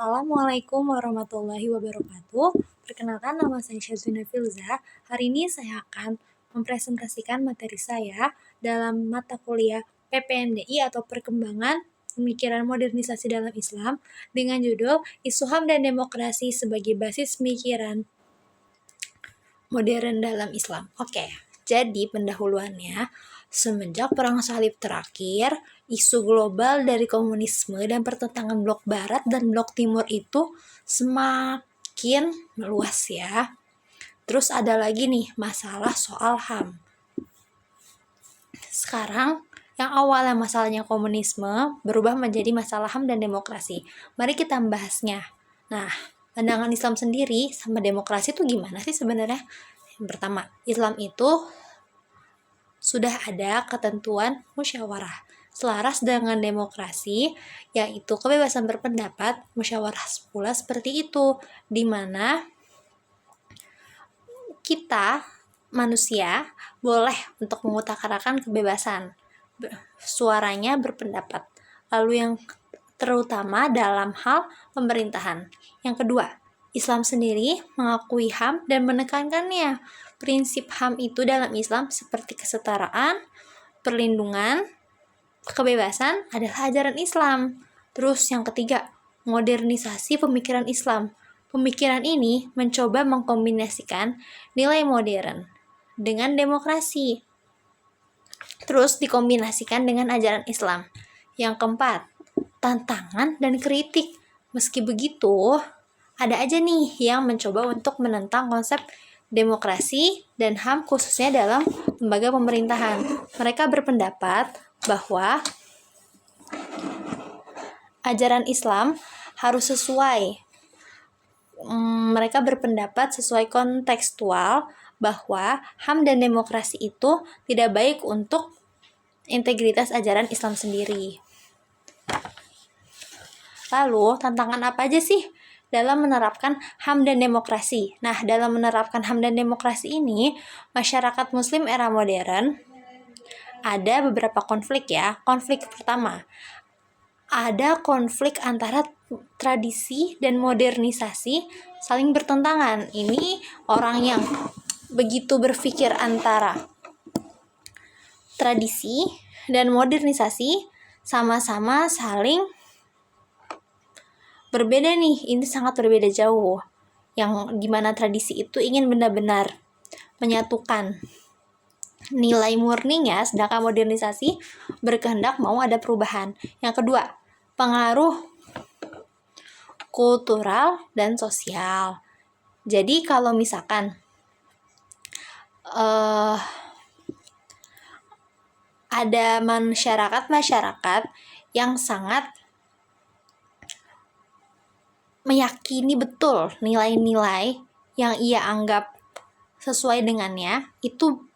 Assalamualaikum warahmatullahi wabarakatuh. Perkenalkan, nama saya Syazwina Filza. Hari ini saya akan mempresentasikan materi saya dalam mata kuliah PPMDI atau Perkembangan Pemikiran Modernisasi dalam Islam dengan judul Isu HAM dan Demokrasi sebagai Basis Pemikiran Modern dalam Islam. Oke, jadi pendahuluannya, semenjak Perang Salib terakhir, isu global dari komunisme dan pertentangan blok barat dan blok timur itu semakin meluas ya. Terus ada lagi nih masalah soal HAM. Sekarang yang awalnya masalahnya komunisme berubah menjadi masalah HAM dan demokrasi. Mari kita membahasnya. Nah, pandangan Islam sendiri sama demokrasi itu gimana sih sebenarnya? Yang pertama, Islam itu sudah ada ketentuan musyawarah selaras dengan demokrasi, yaitu kebebasan berpendapat. Musyawarah pula seperti itu, di mana kita manusia boleh untuk mengutarakan kebebasan suaranya berpendapat. Lalu yang terutama dalam hal pemerintahan. Yang kedua, Islam sendiri mengakui HAM dan menekankannya. Prinsip HAM itu dalam Islam seperti kesetaraan, perlindungan, kebebasan adalah ajaran Islam. Terus yang ketiga, modernisasi pemikiran Islam. Pemikiran ini mencoba mengkombinasikan nilai modern dengan demokrasi. Terus dikombinasikan dengan ajaran Islam. Yang keempat, tantangan dan kritik. Meski begitu, ada aja nih yang mencoba untuk menentang konsep demokrasi dan HAM khususnya dalam lembaga pemerintahan. Mereka berpendapat bahwa ajaran Islam harus sesuai. Mereka berpendapat sesuai kontekstual bahwa HAM dan demokrasi itu tidak baik untuk integritas ajaran Islam sendiri. Lalu, tantangan apa aja sih dalam menerapkan HAM dan demokrasi? Nah, dalam menerapkan HAM dan demokrasi ini, masyarakat muslim era modern ada beberapa konflik ya. Konflik pertama, ada konflik antara tradisi dan modernisasi saling bertentangan. Ini orang yang begitu berpikir antara tradisi dan modernisasi sama-sama saling berbeda nih. Ini sangat berbeda jauh. Yang dimana tradisi itu ingin benar-benar menyatukan nilai murninya, sedangkan modernisasi berkehendak mau ada perubahan. Yang kedua, pengaruh kultural dan sosial. Jadi kalau misalkan ada masyarakat yang sangat meyakini betul nilai-nilai yang ia anggap sesuai dengannya, itu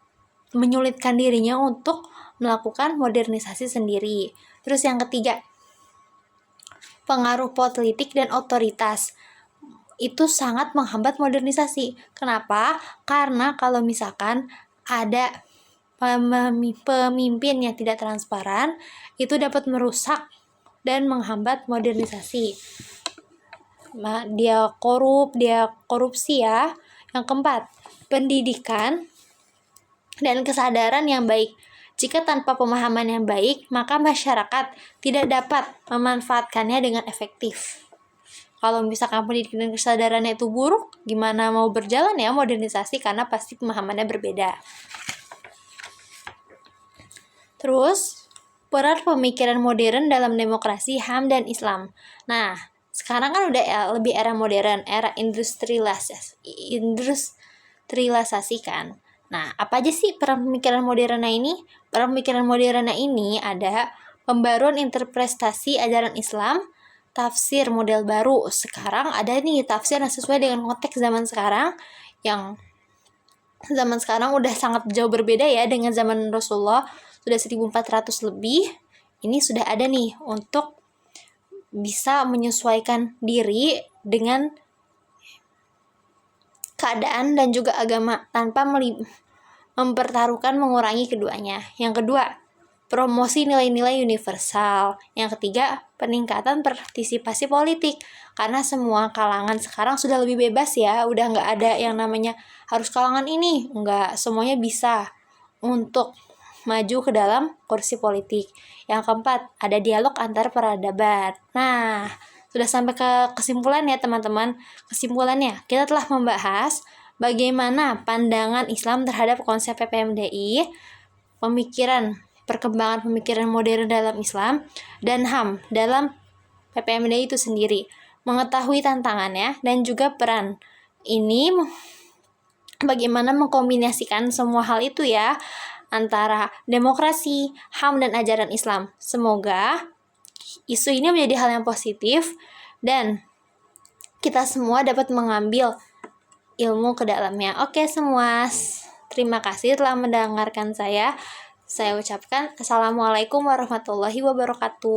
menyulitkan dirinya untuk melakukan modernisasi sendiri. Terus yang ketiga, pengaruh politik dan otoritas itu sangat menghambat modernisasi. Kenapa? Karena kalau misalkan ada pemimpin yang tidak transparan, itu dapat merusak dan menghambat modernisasi. Dia korupsi ya. Yang keempat, pendidikan dan kesadaran yang baik. Jika tanpa pemahaman yang baik, maka masyarakat tidak dapat memanfaatkannya dengan efektif. Kalau misalkan pendidikan dan kesadarannya itu buruk, gimana mau berjalan ya modernisasi, karena pasti pemahamannya berbeda. Terus, peran pemikiran modern dalam demokrasi, HAM, dan Islam. Nah, sekarang kan udah lebih era modern, era industrialisasi kan. Nah, apa aja sih peran pemikiran moderna ini? Peran pemikiran moderna ini ada pembaruan interpretasi ajaran Islam, tafsir model baru. Sekarang ada nih tafsir yang sesuai dengan konteks zaman sekarang, yang zaman sekarang udah sangat jauh berbeda ya dengan zaman Rasulullah, sudah 1400 lebih. Ini sudah ada nih untuk bisa menyesuaikan diri dengan keadaan dan juga agama tanpa mempertaruhkan mengurangi keduanya. Yang kedua, promosi nilai-nilai universal. Yang ketiga, peningkatan partisipasi politik. Karena semua kalangan sekarang sudah lebih bebas ya, udah nggak ada yang namanya harus kalangan ini, nggak, semuanya bisa untuk maju ke dalam kursi politik. Yang keempat, ada dialog antar peradaban. Nah, sudah sampai ke kesimpulan ya teman-teman. Kesimpulannya, kita telah membahas bagaimana pandangan Islam terhadap konsep PPMDI, perkembangan pemikiran modern dalam Islam, dan HAM dalam PPMDI itu sendiri, mengetahui tantangannya dan juga peran. Ini bagaimana mengkombinasikan semua hal itu ya, antara demokrasi, HAM, dan ajaran Islam. Semoga isu ini menjadi hal yang positif dan kita semua dapat mengambil ilmu ke dalamnya. Oke semua, terima kasih telah mendengarkan saya. Saya ucapkan Assalamualaikum warahmatullahi wabarakatuh.